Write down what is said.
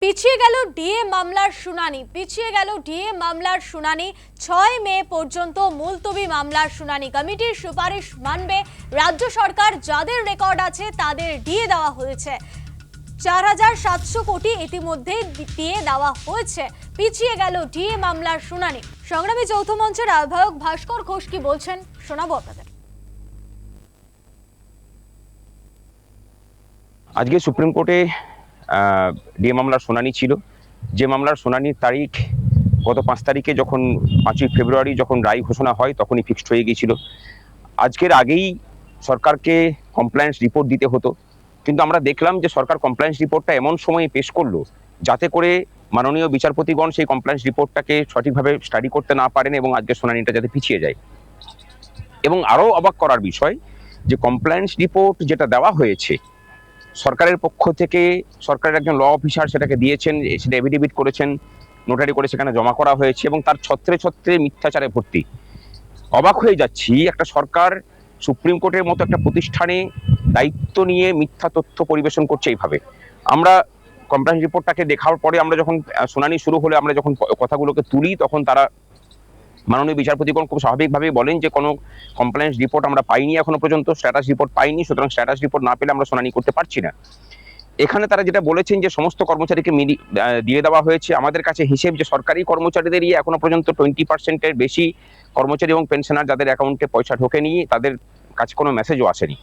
পিছিয়ে গেল ডিএ মামলার শুনানি 6 মে পর্যন্ত মুলতবি মামলার শুনানি। কমিটির সুপারিশ মানবে রাজ্য সরকার, যাদের রেকর্ড আছে তাদের ডিএ দেওয়া হয়েছে। 4700 কোটি ইতিমধ্যে দিয়ে দেওয়া হয়েছে। পিছিয়ে গেল ডিএ মামলার শুনানি। সংগ্রামী যৌথ মঞ্চের আহ্বায়ক ভাস্কর ঘোষ কি বলছেন শোনাবো আপনাদের। আজকে সুপ্রিম কোর্টে ডিএ মামলার শুনানি ছিল। যে মামলার শুনানির তারিখ গত 5 তারিখে, যখন 5ই ফেব্রুয়ারি যখন রায় ঘোষণা হয় তখনই ফিক্সড হয়ে গিয়েছিল। আজকের আগেই সরকারকে কমপ্লায়েন্স রিপোর্ট দিতে হতো, কিন্তু আমরা দেখলাম যে সরকার কমপ্লায়েন্স রিপোর্টটা এমন সময়ে পেশ করলো যাতে করে মাননীয় বিচারপতিগণ সেই কমপ্লায়েন্স রিপোর্টটাকে সঠিকভাবে স্টাডি করতে না পারেন এবং আজকের শুনানিটা যাতে পিছিয়ে যায়। এবং আরও অবাক করার বিষয় যে কমপ্লায়েন্স রিপোর্ট যেটা দেওয়া হয়েছে সরকারের পক্ষ থেকে, সরকারের একজন ল অফিসার সেটাকে দিয়েছেন, সেটা এফিডেভিট করেছেন, নোটারি করে সেখানে জমা করা হয়েছে এবং তার ছত্রে ছত্রে মিথ্যাচারে ভর্তি। অবাক হয়ে যাচ্ছি, একটা সরকার সুপ্রিম কোর্টের মতো একটা প্রতিষ্ঠানে দায়িত্ব নিয়ে মিথ্যা তথ্য পরিবেশন করছে এইভাবে। আমরা কমপ্লায়েন্স রিপোর্টটাকে দেখার পরে আমরা যখন শুনানি শুরু হলে আমরা যখন কথাগুলোকে তুলি, তখন তারা মাননীয় বিচারপতিগণ খুব স্বাভাবিকভাবে বলেন যে কোনো কমপ্লায়েন্স রিপোর্ট আমরা পাইনি, এখনো পর্যন্ত স্ট্যাটাস রিপোর্ট পাইনি, সুতরাং স্ট্যাটাস রিপোর্ট না পেলে আমরা শুনানি করতে পারছি না। এখানে তারা যেটা বলেছেন যে সমস্ত কর্মচারীকে দিয়ে দেওয়া হয়েছে। আমাদের কাছে হিসেব যে সরকারি কর্মচারীদেরই এখনো পর্যন্ত 20%-এর বেশি কর্মচারী এবং পেনশনার যাদের অ্যাকাউন্টে পয়সা ঢোকেনি, তাদের কাছে কোনো মেসেজও আসেনি।